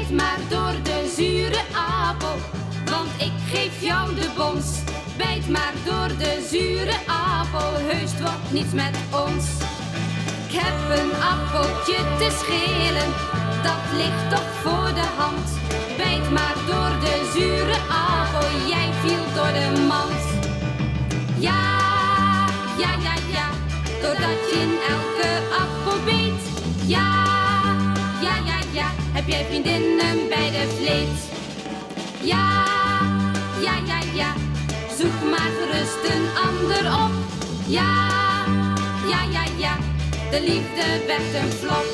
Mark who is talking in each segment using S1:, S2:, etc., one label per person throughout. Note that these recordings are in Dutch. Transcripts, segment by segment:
S1: Bijt maar door de zure appel, want ik geef jou de bons. Bijt maar door de zure appel, heus het wordt niets met ons. Ik heb een appeltje te schelen, dat ligt toch voor de hand. Bijt maar door de zure appel, jij viel door de mand. Ja, ja, ja, ja, doordat je in elke appel beet. Ja, ja, ja, ja, heb jij vriendinnen bij de vleet. Ja, ja, ja, ja, zoek maar gerust een ander op. Ja, ja, ja, ja, de liefde werd een flop.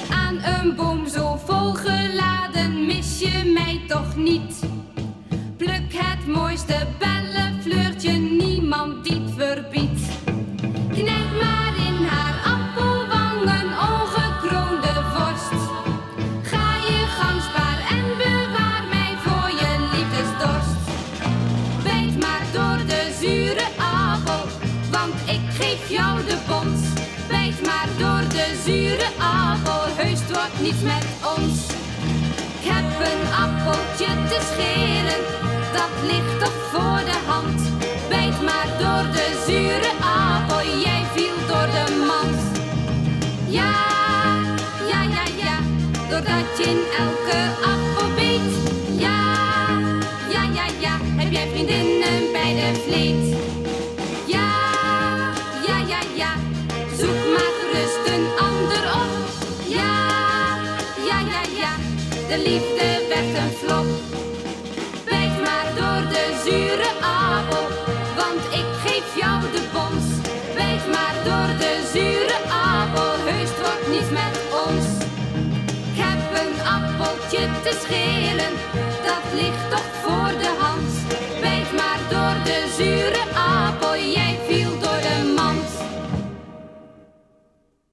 S1: Aan een boom zo vol geladen mis je mij toch niet. Pluk het mooiste bellenfleurtje, niemand die het verbiedt. Knijp maar in haar appelwangen, ongekroonde vorst. Ga je gang, spaar en bewaar mij voor je liefdesdorst. Bijt maar door de zure appel, want ik geef jou de bons. Bijt maar door de zure appel, heus het wordt niets met ons. Ik heb een appeltje te schelen, dat ligt toch voor de hand. Bijt maar door de zure appel, jij viel door de mand. Ja, ja, ja, ja, doordat je in elke appel beet. Ja, ja, ja, ja, heb jij vriendinnen bij de vleet. Ja, ja, ja, ja, zoek maar gerust een ander op. Ja, ja, ja, ja, de liefde werd een flop. Bijt maar door de zure appel, want ik geef jou de bons. Bijt maar door de zure appel, heus het wordt niets met ons. Ik heb een appeltje te schelen, dat ligt toch voor de